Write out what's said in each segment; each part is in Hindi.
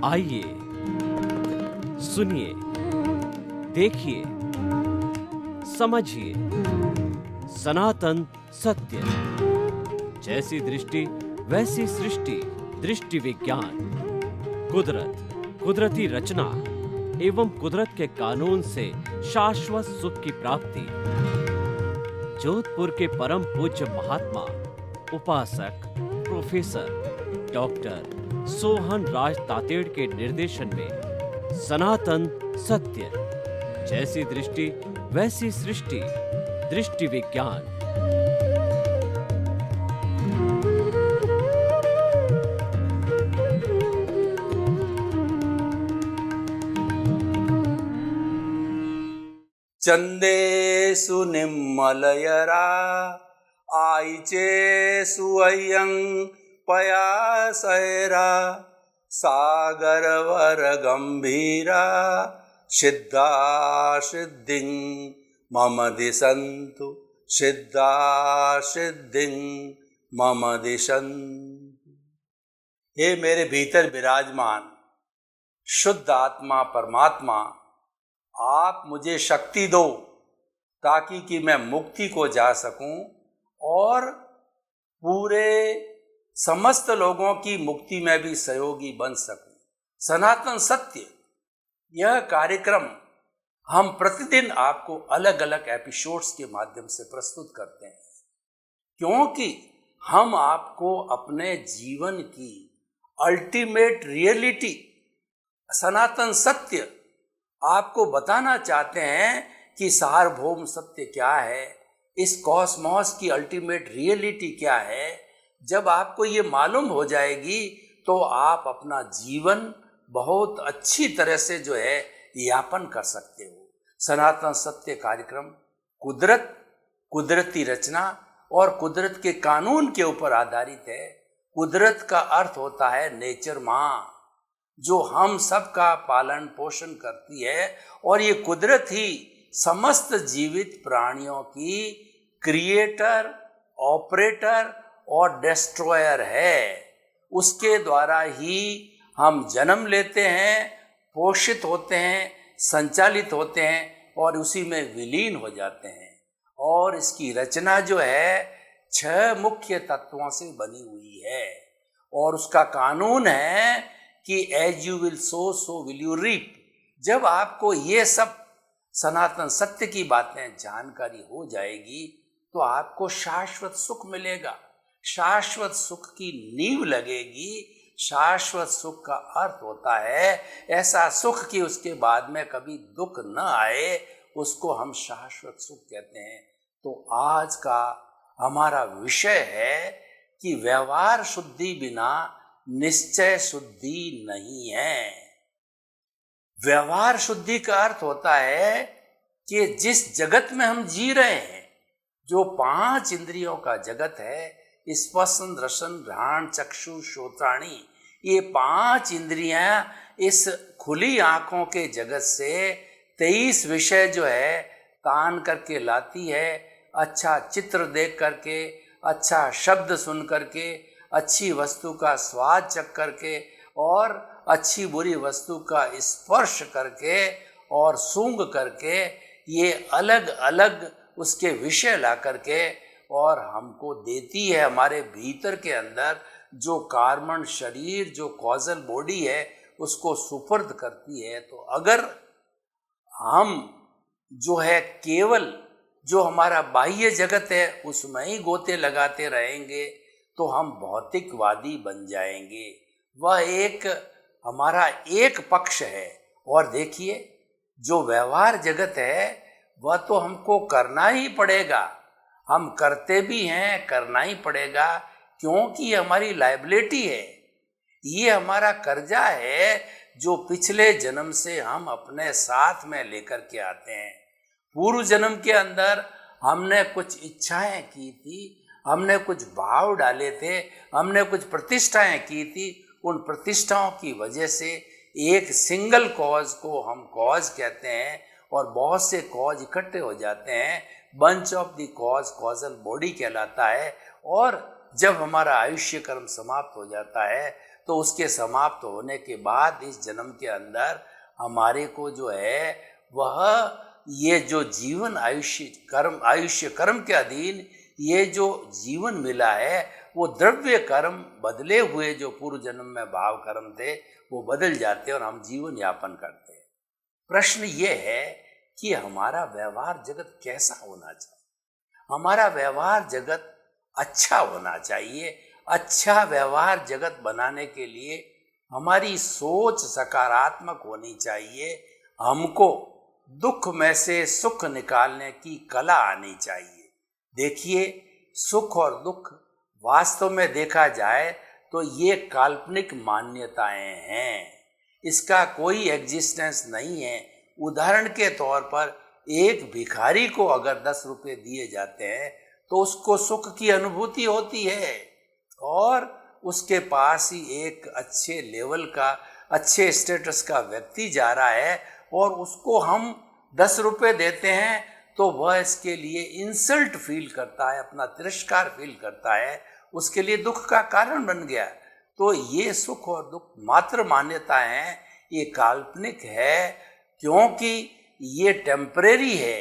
आइए, सुनिए, देखिए, समझिए सनातन सत्य। जैसी दृष्टि वैसी सृष्टि, दृष्टि विज्ञान। कुदरत, कुदरती रचना एवं कुदरत के कानून से शाश्वत सुख की प्राप्ति। जोधपुर के परम पूज्य महात्मा उपासक प्रोफेसर डॉक्टर सोहन राज तातेड़ के निर्देशन में सनातन सत्य। जैसी दृष्टि वैसी सृष्टि, दृष्टि विज्ञान। चंदेषु निम्मलयरा आईचेषु अय्यं पयासैरा सागरवर गंभीरा सिद्धा सिद्धिं मम दिशन्तु सिद्धा सिद्धिं मम दिशन्तु। हे मेरे भीतर विराजमान शुद्ध आत्मा परमात्मा, आप मुझे शक्ति दो ताकि कि मैं मुक्ति को जा सकूं और पूरे समस्त लोगों की मुक्ति में भी सहयोगी बन सकूं। सनातन सत्य यह कार्यक्रम हम प्रतिदिन आपको अलग अलग एपिसोड्स के माध्यम से प्रस्तुत करते हैं, क्योंकि हम आपको अपने जीवन की अल्टीमेट रियलिटी सनातन सत्य आपको बताना चाहते हैं कि सार्वभौम सत्य क्या है, इस कॉस्मॉस की अल्टीमेट रियलिटी क्या है। जब आपको ये मालूम हो जाएगी तो आप अपना जीवन बहुत अच्छी तरह से जो है यापन कर सकते हो। सनातन सत्य कार्यक्रम कुदरत, कुदरती रचना और कुदरत के कानून के ऊपर आधारित है। कुदरत का अर्थ होता है नेचर माँ, जो हम सब का पालन पोषण करती है, और ये कुदरत ही समस्त जीवित प्राणियों की क्रिएटर, ऑपरेटर और डिस्ट्रॉयर है। उसके द्वारा ही हम जन्म लेते हैं, पोषित होते हैं, संचालित होते हैं और उसी में विलीन हो जाते हैं। और इसकी रचना जो है 6 मुख्य तत्वों से बनी हुई है, और उसका कानून है कि as you will sow so will you reap. जब आपको ये सब सनातन सत्य की बातें जानकारी हो जाएगी तो आपको शाश्वत सुख मिलेगा, शाश्वत सुख की नींव लगेगी। शाश्वत सुख का अर्थ होता है ऐसा सुख कि उसके बाद में कभी दुख न आए, उसको हम शाश्वत सुख कहते हैं। तो आज का हमारा विषय है कि व्यवहार शुद्धि बिना निश्चय शुद्धि नहीं है। व्यवहार शुद्धि का अर्थ होता है कि जिस जगत में हम जी रहे हैं, जो 5 इंद्रियों का जगत है, स्पर्शन रसन घ्राण चक्षु श्रोत्राणी, ये 5 इंद्रियां इस खुली आंखों के जगत से 23 विषय जो है तान करके लाती है। अच्छा चित्र देख करके, अच्छा शब्द सुन करके, अच्छी वस्तु का स्वाद चख करके और अच्छी बुरी वस्तु का स्पर्श करके और सूंघ करके, ये अलग अलग उसके विषय ला करके और हमको देती है। हमारे भीतर के अंदर जो कार्बन शरीर, जो कॉजल बॉडी है, उसको सुपुर्द करती है। तो अगर हम जो है केवल जो हमारा बाह्य जगत है उसमें ही गोते लगाते रहेंगे तो हम भौतिकवादी बन जाएंगे। वह एक हमारा एक पक्ष है। और देखिए, जो व्यवहार जगत है वह तो हमको करना ही पड़ेगा, हम करते भी हैं, करना ही पड़ेगा, क्योंकि ये हमारी लायबिलिटी है, ये हमारा कर्जा है जो पिछले जन्म से हम अपने साथ में लेकर के आते हैं। पूर्व जन्म के अंदर हमने कुछ इच्छाएं की थी, हमने कुछ भाव डाले थे, हमने कुछ प्रतिष्ठाएं की थी। उन प्रतिष्ठाओं की वजह से एक सिंगल कॉज को हम कॉज कहते हैं और बहुत से कॉज इकट्ठे हो जाते हैं। Bunch of the cause causal body कहलाता है। और जब हमारा आयुष्य कर्म समाप्त हो जाता है तो उसके समाप्त होने के बाद इस जन्म के अंदर हमारे को जो है वह ये जो जीवन आयुष्य कर्म के अधीन ये जो जीवन मिला है वो द्रव्य कर्म बदले हुए जो पूर्व जन्म में भाव कर्म थे वो बदल जाते हैं और हम जीवन यापन करते हैं। प्रश्न ये है कि हमारा व्यवहार जगत कैसा होना चाहिए। हमारा व्यवहार जगत अच्छा होना चाहिए। अच्छा व्यवहार जगत बनाने के लिए हमारी सोच सकारात्मक होनी चाहिए। हमको दुख में से सुख निकालने की कला आनी चाहिए। देखिए, सुख और दुख वास्तव में देखा जाए तो ये काल्पनिक मान्यताएं हैं, इसका कोई एग्जिस्टेंस नहीं है। उदाहरण के तौर पर एक भिखारी को अगर 10 रुपये दिए जाते हैं तो उसको सुख की अनुभूति होती है, और उसके पास ही एक अच्छे लेवल का अच्छे स्टेटस का व्यक्ति जा रहा है और उसको हम 10 रुपये देते हैं तो वह इसके लिए इंसल्ट फील करता है, अपना तिरस्कार फील करता है, उसके लिए दुख का कारण बन गया। तो ये सुख और दुख मात्र मान्यता है, ये काल्पनिक है, क्योंकि ये टेम्परेरी है,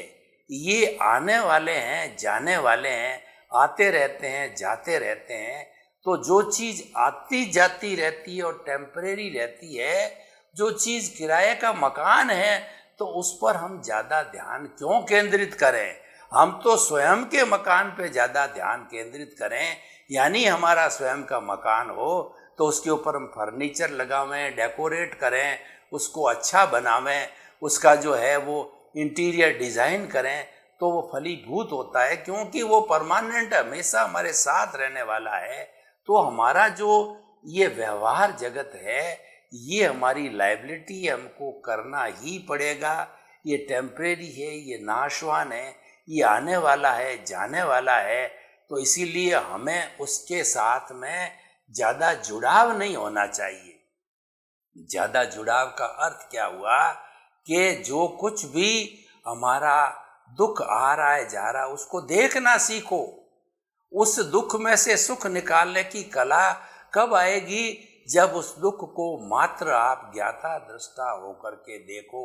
ये आने वाले हैं जाने वाले हैं, आते रहते हैं जाते रहते हैं। तो जो चीज़ आती जाती रहती है और टेम्परेरी रहती है, जो चीज़ किराए का मकान है, तो उस पर हम ज़्यादा ध्यान क्यों केंद्रित करें। हम तो स्वयं के मकान पे ज़्यादा ध्यान केंद्रित करें, यानी हमारा स्वयं का मकान हो तो उसके ऊपर हम फर्नीचर लगावें, डेकोरेट करें, उसको अच्छा बनावें, उसका जो है वो इंटीरियर डिज़ाइन करें, तो वो फलीभूत होता है, क्योंकि वो परमानेंट हमेशा हमारे साथ रहने वाला है। तो हमारा जो ये व्यवहार जगत है ये हमारी लायबिलिटी है, हमको करना ही पड़ेगा। ये टेम्परेरी है, ये नाशवान है, ये आने वाला है जाने वाला है। तो इसीलिए हमें उसके साथ में ज़्यादा जुड़ाव नहीं होना चाहिए। ज़्यादा जुड़ाव का अर्थ क्या हुआ कि जो कुछ भी हमारा दुख आ रहा है जा रहा है उसको देखना सीखो। उस दुख में से सुख निकालने की कला कब आएगी? जब उस दुख को मात्र आप ज्ञाता दृष्टा होकर के देखो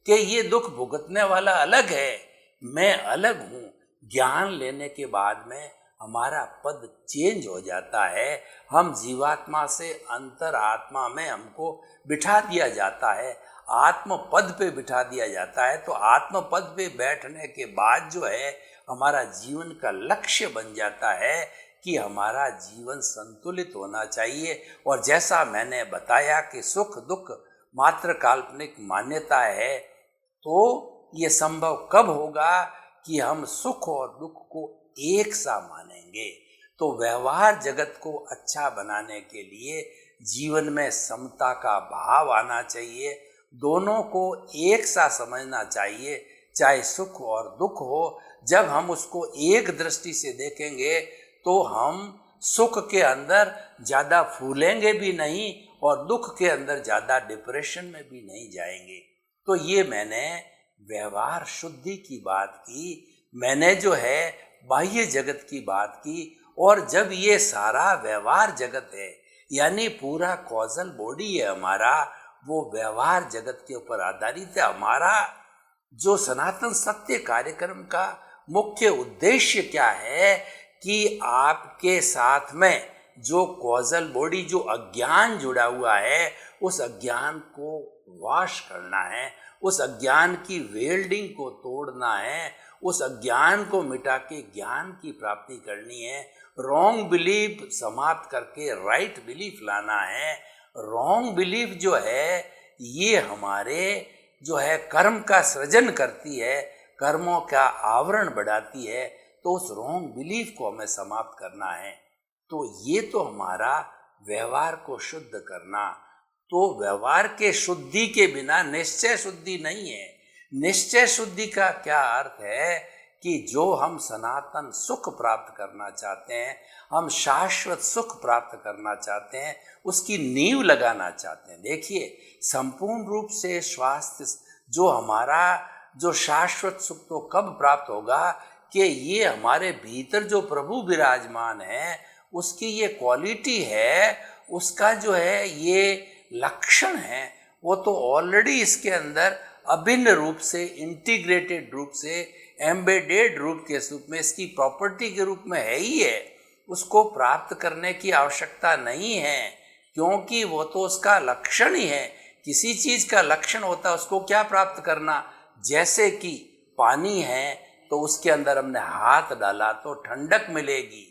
कि ये दुख भुगतने वाला अलग है, मैं अलग हूँ। ज्ञान लेने के बाद में हमारा पद चेंज हो जाता है। हम जीवात्मा से अंतर आत्मा में हमको बिठा दिया जाता है, आत्म पद पे बिठा दिया जाता है। तो आत्म पद पे बैठने के बाद जो है हमारा जीवन का लक्ष्य बन जाता है कि हमारा जीवन संतुलित होना चाहिए। और जैसा मैंने बताया कि सुख दुख मात्र काल्पनिक मान्यता है, तो ये संभव कब होगा कि हम सुख और दुख को एक सा मानेंगे। तो व्यवहार जगत को अच्छा बनाने के लिए जीवन में समता का भाव आना चाहिए, दोनों को एक सा समझना चाहिए, चाहे सुख और दुख हो। जब हम उसको एक दृष्टि से देखेंगे तो हम सुख के अंदर ज़्यादा फूलेंगे भी नहीं और दुख के अंदर ज़्यादा डिप्रेशन में भी नहीं जाएंगे। तो ये मैंने व्यवहार शुद्धि की बात की, मैंने जो है बाह्य जगत की बात की। और जब ये सारा व्यवहार जगत है, यानी पूरा कॉजल बॉडी है हमारा, वो व्यवहार जगत के ऊपर आधारित है। हमारा जो सनातन सत्य कार्यक्रम का मुख्य उद्देश्य क्या है कि आपके साथ में जो कॉजल बॉडी, जो अज्ञान जुड़ा हुआ है, उस अज्ञान को वाश करना है, उस अज्ञान की वेल्डिंग को तोड़ना है, उस अज्ञान को मिटा के ज्ञान की प्राप्ति करनी है। रॉन्ग बिलीफ समाप्त करके राइट बिलीफ लाना है। रॉन्ग बिलीफ जो है ये हमारे जो है कर्म का सृजन करती है, कर्मों का आवरण बढ़ाती है। तो उस रॉन्ग बिलीफ को हमें समाप्त करना है। तो ये तो हमारा व्यवहार को शुद्ध करना। तो व्यवहार के शुद्धि के बिना निश्चय शुद्धि नहीं है। निश्चय शुद्धि का क्या अर्थ है कि जो हम सनातन सुख प्राप्त करना चाहते हैं, हम शाश्वत सुख प्राप्त करना चाहते हैं, उसकी नींव लगाना चाहते हैं। देखिए, संपूर्ण रूप से स्वास्थ्य जो हमारा जो शाश्वत सुख तो कब प्राप्त होगा कि ये हमारे भीतर जो प्रभु विराजमान है उसकी ये क्वालिटी है, उसका जो है ये लक्षण है वो तो ऑलरेडी इसके अंदर अभिन्न रूप से, इंटीग्रेटेड रूप से, एम्बेडेड रूप के रूप में, इसकी प्रॉपर्टी के रूप में है ही है। उसको प्राप्त करने की आवश्यकता नहीं है, क्योंकि वो तो उसका लक्षण ही है। किसी चीज का लक्षण होता है, उसको क्या प्राप्त करना। जैसे कि पानी है तो उसके अंदर हमने हाथ डाला तो ठंडक मिलेगी।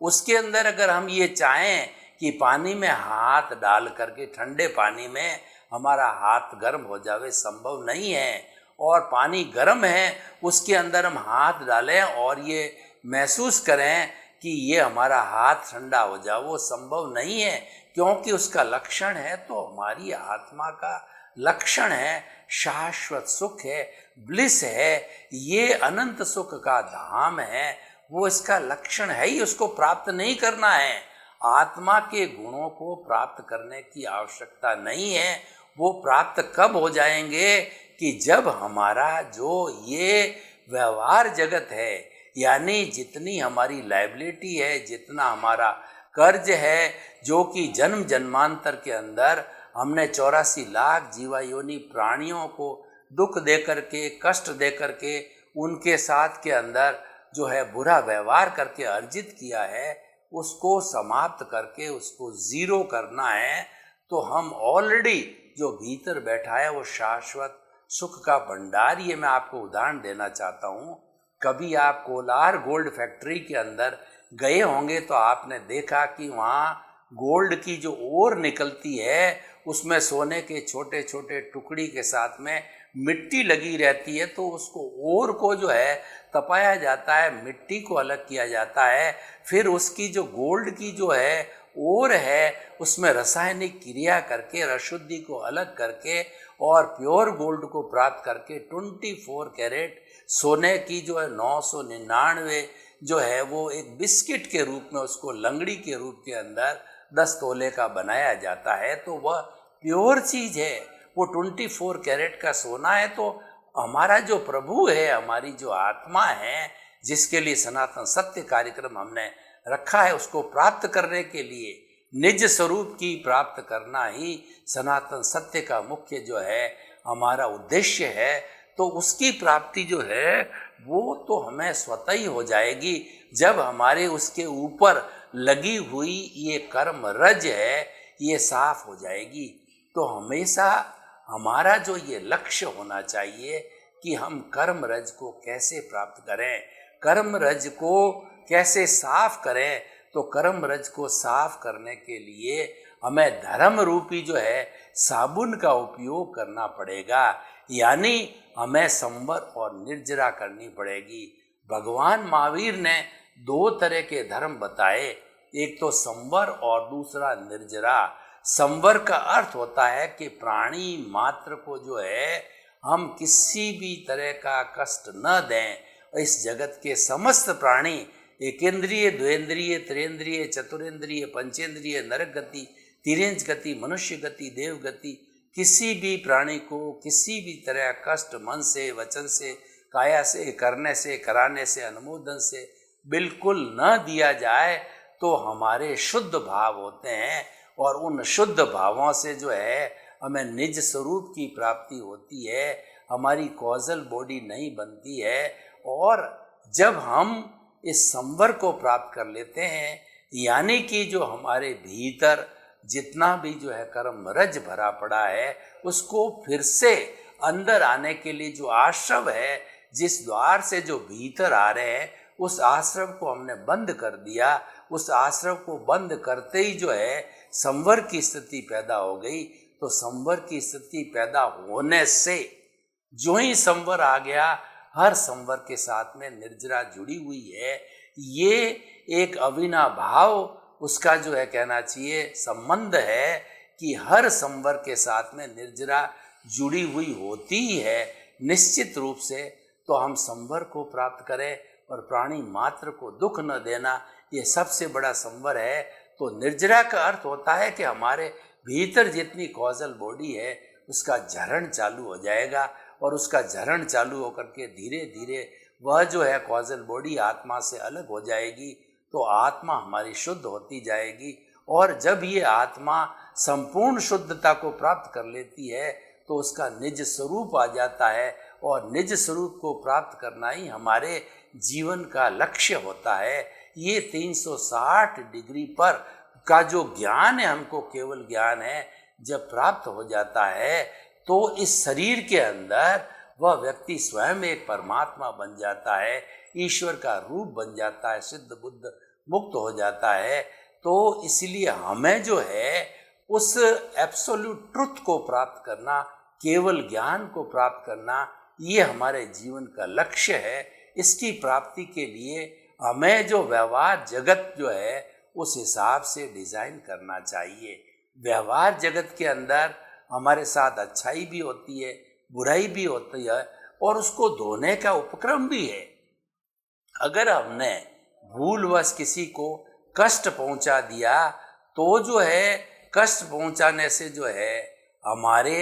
उसके अंदर अगर हम ये चाहें कि पानी में हाथ डाल करके ठंडे पानी में हमारा हाथ गर्म हो जावे, संभव नहीं है। और पानी गर्म है, उसके अंदर हम हाथ डालें और ये महसूस करें कि ये हमारा हाथ ठंडा हो जाए, वो संभव नहीं है, क्योंकि उसका लक्षण है तो हमारी आत्मा का लक्षण है, शाश्वत सुख है, ब्लिस है, ये अनंत सुख का धाम है, वो इसका लक्षण है ही। उसको प्राप्त नहीं करना है। आत्मा के गुणों को प्राप्त करने की आवश्यकता नहीं है। वो प्राप्त कब हो जाएंगे कि जब हमारा जो ये व्यवहार जगत है, यानी जितनी हमारी लायबिलिटी है, जितना हमारा कर्ज है, जो कि जन्म जन्मांतर के अंदर हमने 84 लाख जीवायोनि प्राणियों को दुख दे करके, कष्ट दे करके, उनके साथ के अंदर जो है बुरा व्यवहार करके अर्जित किया है, उसको समाप्त करके उसको जीरो करना है। तो हम ऑलरेडी जो भीतर बैठा है वो शाश्वत सुख का भंडार। ये मैं आपको उदाहरण देना चाहता हूँ। कभी आप कोलार गोल्ड फैक्ट्री के अंदर गए होंगे तो आपने देखा कि वहाँ गोल्ड की जो ओर निकलती है उसमें सोने के छोटे छोटे टुकड़ी के साथ में मिट्टी लगी रहती है। तो उसको ओर को जो है तपाया जाता है, मिट्टी को अलग किया जाता है, फिर उसकी जो गोल्ड की जो है ओर है उसमें रासायनिक क्रिया करके अशुद्धि को अलग करके और प्योर गोल्ड को प्राप्त करके 24 कैरेट सोने की जो है 999 जो है वो एक बिस्किट के रूप में, उसको लंगड़ी के रूप के अंदर 10 तोले का बनाया जाता है। तो वह प्योर चीज है, वो 24 कैरेट का सोना है। तो हमारा जो प्रभु है, हमारी जो आत्मा है, जिसके लिए सनातन सत्य कार्यक्रम हमने रखा है, उसको प्राप्त करने के लिए निज स्वरूप की प्राप्त करना ही सनातन सत्य का मुख्य जो है हमारा उद्देश्य है। तो उसकी प्राप्ति जो है वो तो हमें स्वतः ही हो जाएगी जब हमारे उसके ऊपर लगी हुई ये कर्म रज है ये साफ हो जाएगी। तो हमेशा हमारा जो ये लक्ष्य होना चाहिए कि हम कर्म रज को कैसे प्राप्त करें, कर्म रज को कैसे साफ करें। तो कर्म रज को साफ करने के लिए हमें धर्म रूपी जो है साबुन का उपयोग करना पड़ेगा, यानी हमें संवर और निर्जरा करनी पड़ेगी। भगवान महावीर ने 2 तरह के धर्म बताए, एक तो संवर और दूसरा निर्जरा। संवर का अर्थ होता है कि प्राणी मात्र को जो है हम किसी भी तरह का कष्ट न दें। इस जगत के समस्त प्राणी एकेंद्रिय, द्वेंद्रिय, त्रिंद्रिय, चतुरेंद्रिय, पंचेंद्रिय, नरक गति, तिर्यंच गति, मनुष्य गति, देव गति, किसी भी प्राणी को किसी भी तरह कष्ट मन से, वचन से, काया से, करने से, कराने से, अनुमोदन से बिल्कुल न दिया जाए तो हमारे शुद्ध भाव होते हैं और उन शुद्ध भावों से जो है हमें निज स्वरूप की प्राप्ति होती है, हमारी कॉजल बॉडी नहीं बनती है। और जब हम इस संवर को प्राप्त कर लेते हैं, यानी कि जो हमारे भीतर जितना भी जो है कर्म रज भरा पड़ा है उसको फिर से अंदर आने के लिए जो आश्रव है, जिस द्वार से जो भीतर आ रहे हैं, उस आश्रव को हमने बंद कर दिया। उस आश्रव को बंद करते ही जो है संवर की स्थिति पैदा हो गई। तो संवर की स्थिति पैदा होने से जो ही संवर आ गया, हर संवर के साथ में निर्जरा जुड़ी हुई है। ये एक अविनाभाव उसका जो है कहना चाहिए संबंध है कि हर संवर के साथ में निर्जरा जुड़ी हुई होती ही है निश्चित रूप से। तो हम संवर को प्राप्त करें और प्राणी मात्र को दुख न देना, ये सबसे बड़ा संवर है। तो निर्जरा का अर्थ होता है कि हमारे भीतर जितनी कॉजल बॉडी है उसका झरण चालू हो जाएगा और उसका झरण चालू होकर के धीरे धीरे वह जो है कॉजल बॉडी आत्मा से अलग हो जाएगी। तो आत्मा हमारी शुद्ध होती जाएगी और जब ये आत्मा संपूर्ण शुद्धता को प्राप्त कर लेती है तो उसका निज स्वरूप आ जाता है, और निज स्वरूप को प्राप्त करना ही हमारे जीवन का लक्ष्य होता है। ये 360 डिग्री पर का जो ज्ञान है, हमको केवल ज्ञान है, जब प्राप्त हो जाता है तो इस शरीर के अंदर वह व्यक्ति स्वयं एक परमात्मा बन जाता है, ईश्वर का रूप बन जाता है, सिद्ध बुद्ध मुक्त हो जाता है। तो इसलिए हमें जो है उस एब्सोल्यूट ट्रुथ को प्राप्त करना, केवल ज्ञान को प्राप्त करना, ये हमारे जीवन का लक्ष्य है। इसकी प्राप्ति के लिए हमें जो व्यवहार जगत जो है उस हिसाब से डिज़ाइन करना चाहिए। व्यवहार जगत के अंदर हमारे साथ अच्छाई भी होती है, बुराई भी होती है, और उसको धोने का उपक्रम भी है। अगर हमने भूलवश किसी को कष्ट पहुंचा दिया तो जो है कष्ट पहुंचाने से जो है हमारे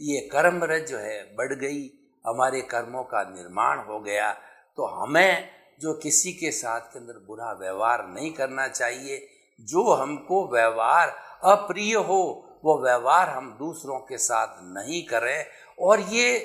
ये कर्म रज जो है बढ़ गई, हमारे कर्मों का निर्माण हो गया। तो हमें जो किसी के साथ के अंदर बुरा व्यवहार नहीं करना चाहिए। जो हमको व्यवहार अप्रिय हो वो व्यवहार हम दूसरों के साथ नहीं करें। और ये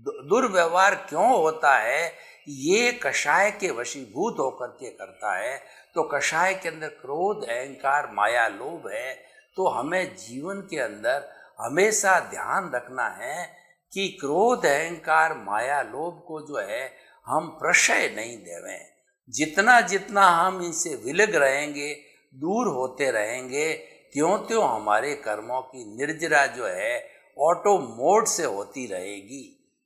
दुर्व्यवहार क्यों होता है, ये कषाय के वशीभूत होकर के करता है। तो कषाय के अंदर क्रोध, अहंकार, माया, लोभ है। तो हमें जीवन के अंदर हमेशा ध्यान रखना है कि क्रोध, अहंकार, माया, लोभ को जो है हम प्रशय नहीं देवें। जितना जितना हम इनसे विलग रहेंगे, दूर होते रहेंगे, त्यों त्यों हमारे कर्मों की निर्जरा जो है ऑटो मोड से होती रहेगी।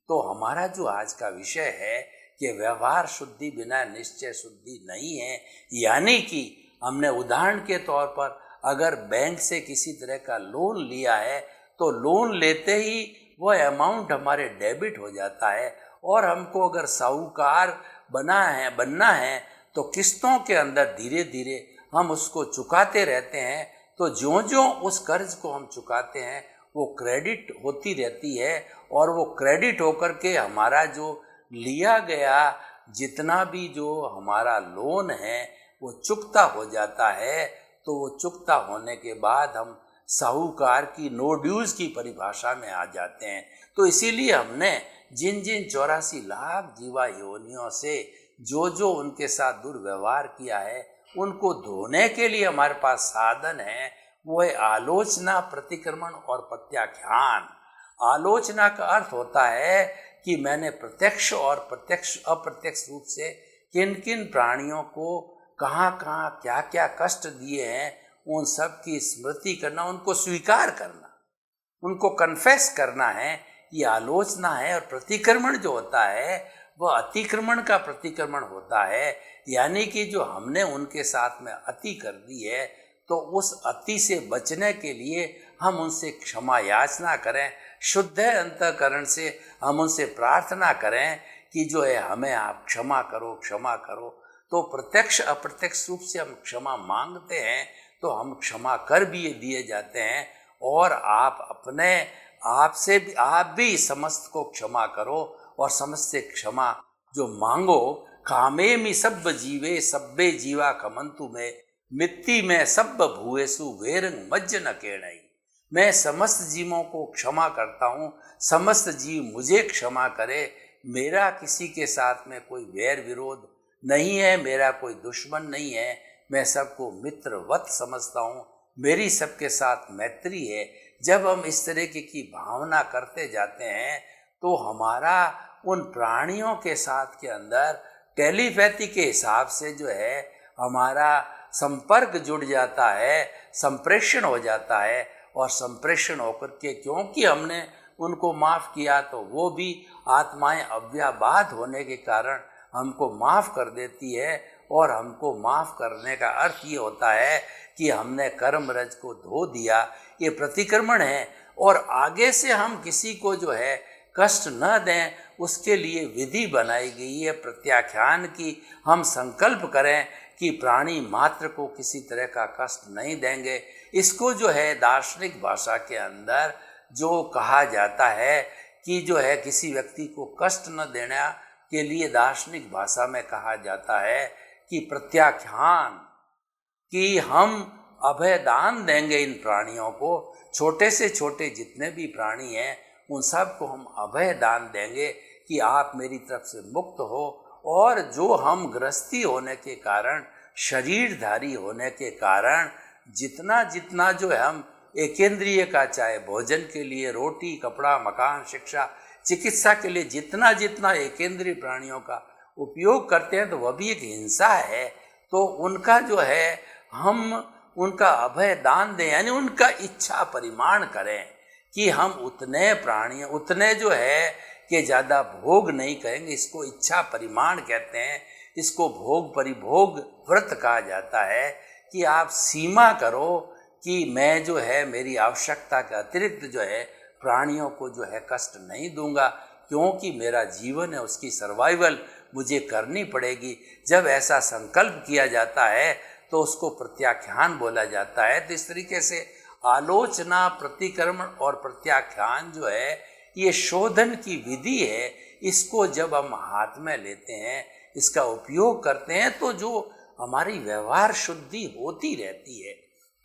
तो हमारा जो आज का विषय है कि व्यवहार शुद्धि बिना निश्चय शुद्धि नहीं है। यानी कि हमने उदाहरण के तौर पर अगर बैंक से किसी तरह का लोन लिया है तो लोन लेते ही वो अमाउंट हमारे डेबिट हो जाता है, और हमको अगर साहूकार बनना है तो किस्तों के अंदर धीरे धीरे हम उसको चुकाते रहते हैं। तो ज्यों ज्यों उस कर्ज को हम चुकाते हैं वो क्रेडिट होती रहती है, और वो क्रेडिट होकर के हमारा जो लिया गया जितना भी जो हमारा लोन है वो चुकता हो जाता है। तो वो चुकता होने के बाद हम साहूकार की नो ड्यूज की परिभाषा में आ जाते हैं। तो इसीलिए हमने जिन जिन 84 लाख जीवा योनियों से जो जो उनके साथ दुर्व्यवहार किया है उनको धोने के लिए हमारे पास साधन है। वो है आलोचना, प्रतिक्रमण और प्रत्याख्यान। आलोचना का अर्थ होता है कि मैंने प्रत्यक्ष और अप्रत्यक्ष रूप से किन किन प्राणियों को कहाँ कहाँ क्या क्या कष्ट दिए हैं, उन सब की स्मृति करना, उनको स्वीकार करना, उनको कन्फेस करना है, ये आलोचना है। और प्रतिक्रमण जो होता है वह अतिक्रमण का प्रतिक्रमण होता है। यानी कि जो हमने उनके साथ में अति कर दी है तो उस अति से बचने के लिए हम उनसे क्षमा याचना करें, शुद्ध अंतःकरण से हम उनसे प्रार्थना करें कि जो है हमें आप क्षमा करो, क्षमा करो। तो प्रत्यक्ष अप्रत्यक्ष रूप से हम क्षमा मांगते हैं तो हम क्षमा कर भी दिए जाते हैं। और आप अपने आप भी समस्त को क्षमा करो, और समस्त से क्षमा जो मांगो। कामे मी सब जीवे सब्बे जीवा कमंतु में मिट्टी में सब भूएसु वेरंग मज्ज न केणई। मैं समस्त जीवों को क्षमा करता हूँ, समस्त जीव मुझे क्षमा करे। मेरा किसी के साथ में कोई वैर विरोध नहीं है, मेरा कोई दुश्मन नहीं है, मैं सबको मित्रवत समझता हूँ, मेरी सबके साथ मैत्री है। जब हम इस तरह की भावना करते जाते हैं तो हमारा उन प्राणियों के साथ के अंदर टेलीपैथी के हिसाब से जो है हमारा संपर्क जुड़ जाता है, संप्रेषण हो जाता है। और संप्रेषण होकर के क्योंकि हमने उनको माफ़ किया तो वो भी आत्माएं अव्याबाद होने के कारण हमको माफ़ कर देती है। और हमको माफ़ करने का अर्थ ये होता है कि हमने कर्म रज को धो दिया, ये प्रतिक्रमण है। और आगे से हम किसी को जो है कष्ट न दें उसके लिए विधि बनाई गई है प्रत्याख्यान की। हम संकल्प करें कि प्राणी मात्र को किसी तरह का कष्ट नहीं देंगे। इसको जो है दार्शनिक भाषा के अंदर जो कहा जाता है कि जो है किसी व्यक्ति को कष्ट न देने के लिए दार्शनिक भाषा में कहा जाता है कि प्रत्याख्यान, कि हम अभय दान देंगे इन प्राणियों को, छोटे से छोटे जितने भी प्राणी हैं उन सब को हम अभय दान देंगे कि आप मेरी तरफ से मुक्त हो। और जो हम गृहस्थी होने के कारण, शरीरधारी होने के कारण जितना जितना जो है हम एकेंद्रिय का, चाहे भोजन के लिए रोटी, कपड़ा, मकान, शिक्षा, चिकित्सा के लिए जितना जितना एकेंद्रीय प्राणियों का उपयोग करते हैं तो वह भी एक हिंसा है। तो उनका जो है हम उनका अभय दान दें, यानी उनका इच्छा परिमाण करें कि हम उतने प्राणी, उतने जो है कि ज़्यादा भोग नहीं करेंगे। इसको इच्छा परिमाण कहते हैं, इसको भोग परिभोग व्रत कहा जाता है कि आप सीमा करो कि मैं जो है मेरी आवश्यकता के अतिरिक्त जो है प्राणियों को जो है कष्ट नहीं दूंगा, क्योंकि मेरा जीवन है, उसकी सर्वाइवल मुझे करनी पड़ेगी। जब ऐसा संकल्प किया जाता है तो उसको प्रत्याख्यान बोला जाता है। तो इस तरीके से आलोचना, प्रतिक्रमण और प्रत्याख्यान जो है ये शोधन की विधि है। इसको जब हम हाथ में लेते हैं, इसका उपयोग करते हैं तो जो हमारी व्यवहार शुद्धि होती रहती है।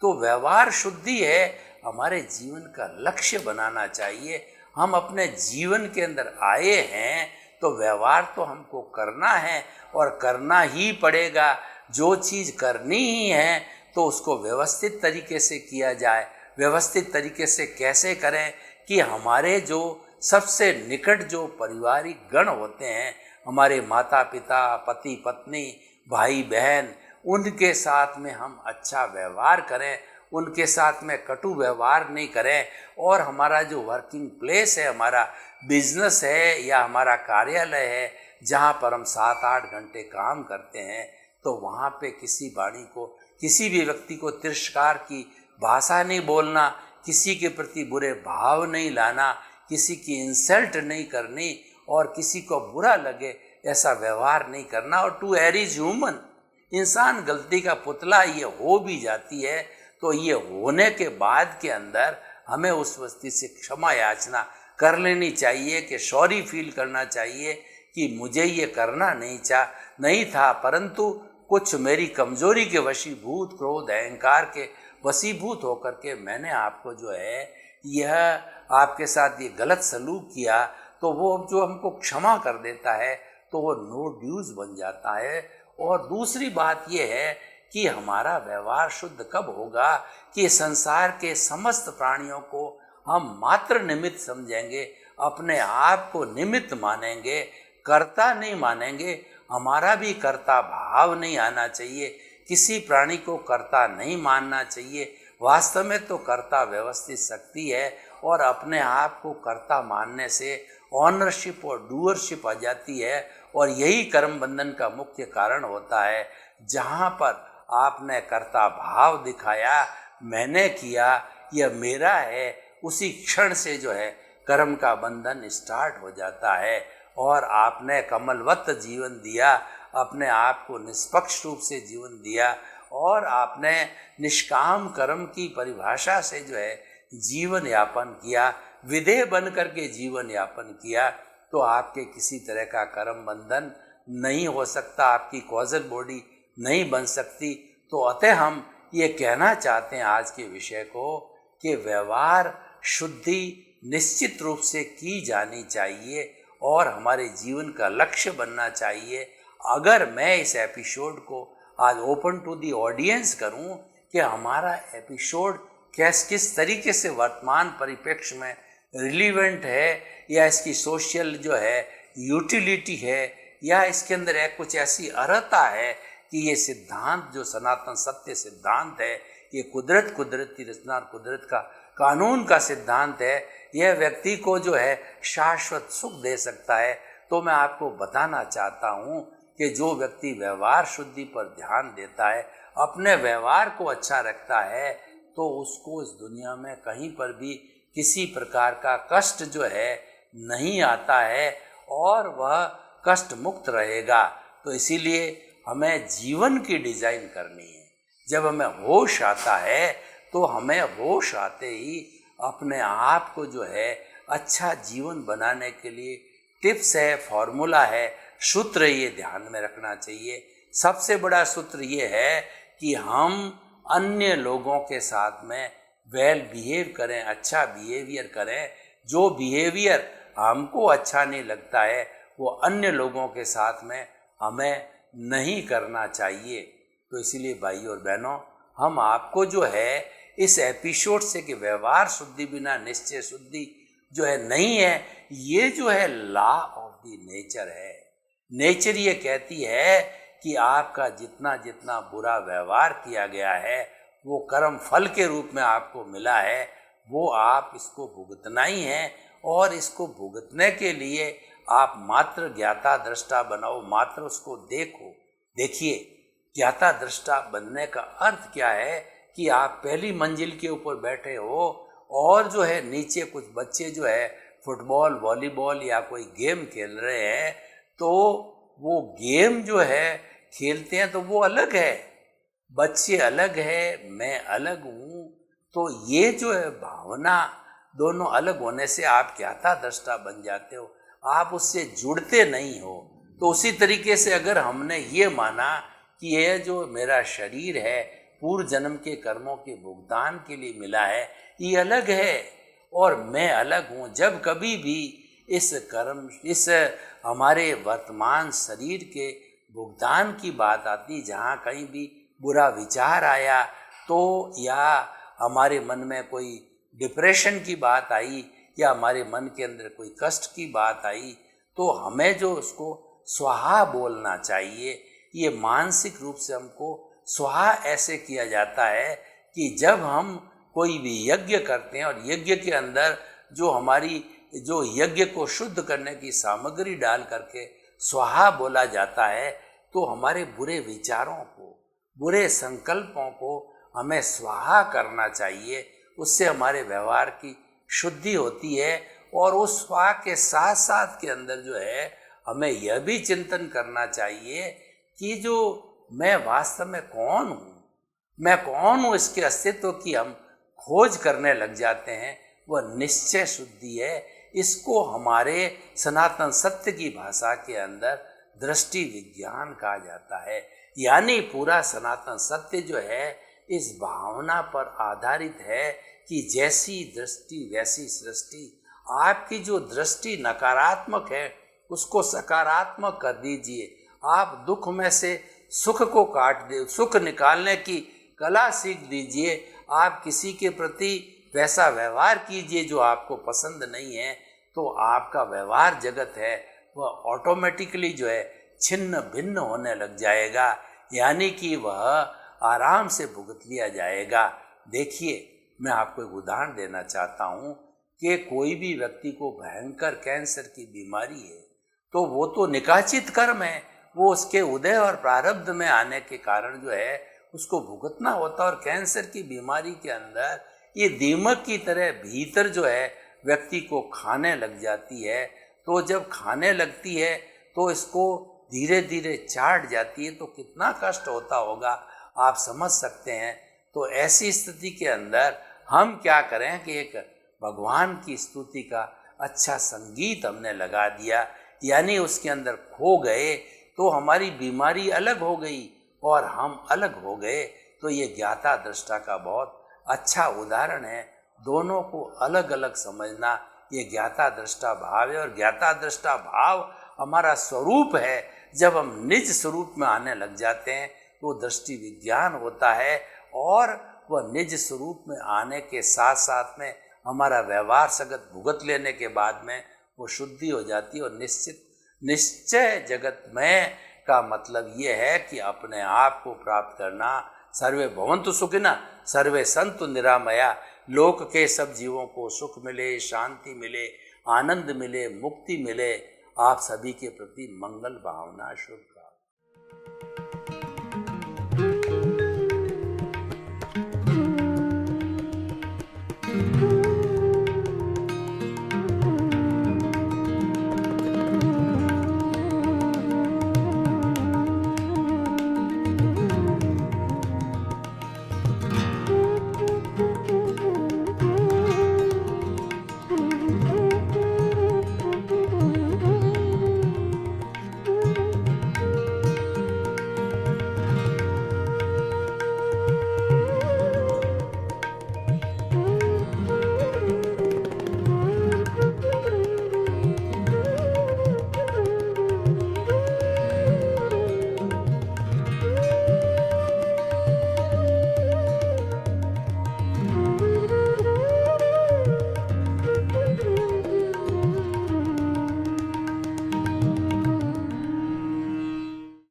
तो व्यवहार शुद्धि है हमारे जीवन का लक्ष्य बनाना चाहिए। हम अपने जीवन के अंदर आए हैं तो व्यवहार तो हमको करना है और करना ही पड़ेगा। जो चीज़ करनी ही है तो उसको व्यवस्थित तरीके से किया जाए। व्यवस्थित तरीके से कैसे करें कि हमारे जो सबसे निकट जो पारिवारिक गण होते हैं, हमारे माता पिता, पति पत्नी, भाई बहन, उनके साथ में हम अच्छा व्यवहार करें, उनके साथ में कटु व्यवहार नहीं करें। और हमारा जो वर्किंग प्लेस है, हमारा बिजनेस है या हमारा कार्यालय है जहाँ पर हम 7-8 घंटे काम करते हैं, तो वहाँ पे किसी वाणी को, किसी भी व्यक्ति को तिरस्कार की भाषा नहीं बोलना, किसी के प्रति बुरे भाव नहीं लाना, किसी की इंसल्ट नहीं करनी और किसी को बुरा लगे ऐसा व्यवहार नहीं करना। और टू एयर इज ह्यूमन, इंसान गलती का पुतला ये हो भी जाती है, तो ये होने के बाद के अंदर हमें उस वस्तु से क्षमा याचना कर लेनी चाहिए, कि सॉरी फील करना चाहिए कि मुझे ये करना नहीं था, परंतु कुछ मेरी कमजोरी के वशीभूत, क्रोध अहंकार के वशीभूत होकर के मैंने आपको जो है यह आपके साथ ये गलत सलूक किया। तो वो जो हमको क्षमा कर देता है तो वो नो ड्यूज बन जाता है। और दूसरी बात ये है कि हमारा व्यवहार शुद्ध कब होगा कि संसार के समस्त प्राणियों को हम मात्र निमित्त समझेंगे, अपने आप को निमित्त मानेंगे, कर्ता नहीं मानेंगे। हमारा भी कर्ता भाव नहीं आना चाहिए, किसी प्राणी को कर्ता नहीं मानना चाहिए। वास्तव में तो कर्ता व्यवस्थित शक्ति है और अपने आप को कर्ता मानने से ऑनरशिप और डूअरशिप आ जाती है। और यही कर्म बंधन का मुख्य कारण होता है। जहाँ पर आपने कर्ता भाव दिखाया, मैंने किया, यह मेरा है, उसी क्षण से जो है कर्म का बंधन स्टार्ट हो जाता है। और आपने कमलवत जीवन दिया, अपने आप को निष्पक्ष रूप से जीवन दिया और आपने निष्काम कर्म की परिभाषा से जो है जीवन यापन किया, विधेय बन करके जीवन यापन किया, तो आपके किसी तरह का कर्म बंधन नहीं हो सकता, आपकी कॉजल बॉडी नहीं बन सकती। तो अतः हम ये कहना चाहते हैं आज के विषय को कि व्यवहार शुद्धि निश्चित रूप से की जानी चाहिए और हमारे जीवन का लक्ष्य बनना चाहिए। अगर मैं इस एपिसोड को आज ओपन टू दी ऑडियंस करूं कि हमारा एपिसोड किस तरीके से वर्तमान परिप्रेक्ष्य में रिलीवेंट है, या इसकी सोशल जो है यूटिलिटी है, या इसके अंदर एक कुछ ऐसी अर्हता है कि ये सिद्धांत जो सनातन सत्य सिद्धांत है, ये कुदरत की रचना, कुदरत का कानून का सिद्धांत है, यह व्यक्ति को जो है शाश्वत सुख दे सकता है। तो मैं आपको बताना चाहता हूँ कि जो व्यक्ति व्यवहार शुद्धि पर ध्यान देता है, अपने व्यवहार को अच्छा रखता है, तो उसको इस दुनिया में कहीं पर भी किसी प्रकार का कष्ट जो है नहीं आता है और वह कष्ट मुक्त रहेगा। तो इसीलिए हमें जीवन की डिजाइन करनी है। जब हमें होश आता है तो हमें होश आते ही अपने आप को जो है अच्छा जीवन बनाने के लिए टिप्स है, फॉर्मूला है, सूत्र ये ध्यान में रखना चाहिए। सबसे बड़ा सूत्र ये है कि हम अन्य लोगों के साथ में वेल बिहेव करें, अच्छा बिहेवियर करें। जो बिहेवियर हमको अच्छा नहीं लगता है वो अन्य लोगों के साथ में हमें नहीं करना चाहिए। तो इसीलिए भाई और बहनों, हम आपको जो है इस एपिसोड से कि व्यवहार शुद्धि बिना निश्चय शुद्धि जो है नहीं है, ये जो है लॉ ऑफ द नेचर है। नेचर ये कहती है कि आपका जितना जितना बुरा व्यवहार किया गया है वो कर्म फल के रूप में आपको मिला है, वो आप इसको भुगतना ही है। और इसको भुगतने के लिए आप मात्र ज्ञाता दृष्टा बनाओ, मात्र उसको देखो। देखिए, ज्ञाता दृष्टा बनने का अर्थ क्या है कि आप पहली मंजिल के ऊपर बैठे हो और जो है नीचे कुछ बच्चे जो है फुटबॉल, वॉलीबॉल या कोई गेम खेल रहे हैं, तो वो गेम जो है खेलते हैं तो वो अलग है, बच्चे अलग है, मैं अलग हूँ। तो ये जो है भावना दोनों अलग होने से आप ज्ञाता दृष्टा बन जाते हो, आप उससे जुड़ते नहीं हो। तो उसी तरीके से अगर हमने ये माना कि यह जो मेरा शरीर है पूर्व जन्म के कर्मों के भुगतान के लिए मिला है, ये अलग है और मैं अलग हूँ। जब कभी भी इस कर्म, इस हमारे वर्तमान शरीर के भुगतान की बात आती, जहाँ कहीं भी बुरा विचार आया तो, या हमारे मन में कोई डिप्रेशन की बात आई, या हमारे मन के अंदर कोई कष्ट की बात आई, तो हमें जो उसको स्वाहा बोलना चाहिए। ये मानसिक रूप से हमको स्वाहा ऐसे किया जाता है कि जब हम कोई भी यज्ञ करते हैं और यज्ञ के अंदर जो हमारी जो यज्ञ को शुद्ध करने की सामग्री डाल करके स्वाहा बोला जाता है, तो हमारे बुरे विचारों को, बुरे संकल्पों को हमें स्वाहा करना चाहिए। उससे हमारे व्यवहार की शुद्धि होती है। और उस स्वाहा के साथ साथ के अंदर जो है हमें यह भी चिंतन करना चाहिए कि जो मैं वास्तव में कौन हूँ, मैं कौन हूँ, इसके अस्तित्व की हम खोज करने लग जाते हैं। वह निश्चय शुद्धि है। इसको हमारे सनातन सत्य की भाषा के अंदर दृष्टि विज्ञान कहा जाता है। यानी पूरा सनातन सत्य जो है इस भावना पर आधारित है कि जैसी दृष्टि वैसी सृष्टि। आपकी जो दृष्टि नकारात्मक है उसको सकारात्मक कर दीजिए। आप दुख में से सुख को काट दे, सुख निकालने की कला सीख दीजिए। आप किसी के प्रति वैसा व्यवहार कीजिए जो आपको पसंद नहीं है, तो आपका व्यवहार जगत है वह ऑटोमेटिकली जो है छिन्न भिन्न होने लग जाएगा, यानी कि वह आराम से भुगत लिया जाएगा। देखिए, मैं आपको एक उदाहरण देना चाहता हूँ कि कोई भी व्यक्ति को भयंकर कैंसर की बीमारी है, तो वो तो निकाचित कर्म है, वो उसके उदय और प्रारब्ध में आने के कारण जो है उसको भुगतना होता है। और कैंसर की बीमारी के अंदर ये दीमक की तरह भीतर जो है व्यक्ति को खाने लग जाती है। तो जब खाने लगती है तो इसको धीरे धीरे चाट जाती है, तो कितना कष्ट होता होगा आप समझ सकते हैं। तो ऐसी स्थिति के अंदर हम क्या करें कि एक भगवान की स्तुति का अच्छा संगीत हमने लगा दिया, यानी उसके अंदर खो गए, तो हमारी बीमारी अलग हो गई और हम अलग हो गए। तो ये ज्ञाता दृष्टा का बहुत अच्छा उदाहरण है। दोनों को अलग अलग समझना ये ज्ञाता दृष्टा भाव है। और ज्ञाता दृष्टा भाव हमारा स्वरूप है। जब हम निज स्वरूप में आने लग जाते हैं तो दृष्टि विज्ञान होता है, और वह निज स्वरूप में आने के साथ साथ में हमारा व्यवहार सगत भुगत लेने के बाद में वो शुद्धि हो जाती है। और निश्चय जगत में का मतलब ये है कि अपने आप को प्राप्त करना। सर्वे भवन्तु सुखिनः, सर्वे सन्तु निरामया। लोक के सब जीवों को सुख मिले, शांति मिले, आनंद मिले, मुक्ति मिले। आप सभी के प्रति मंगल भावना शुभ।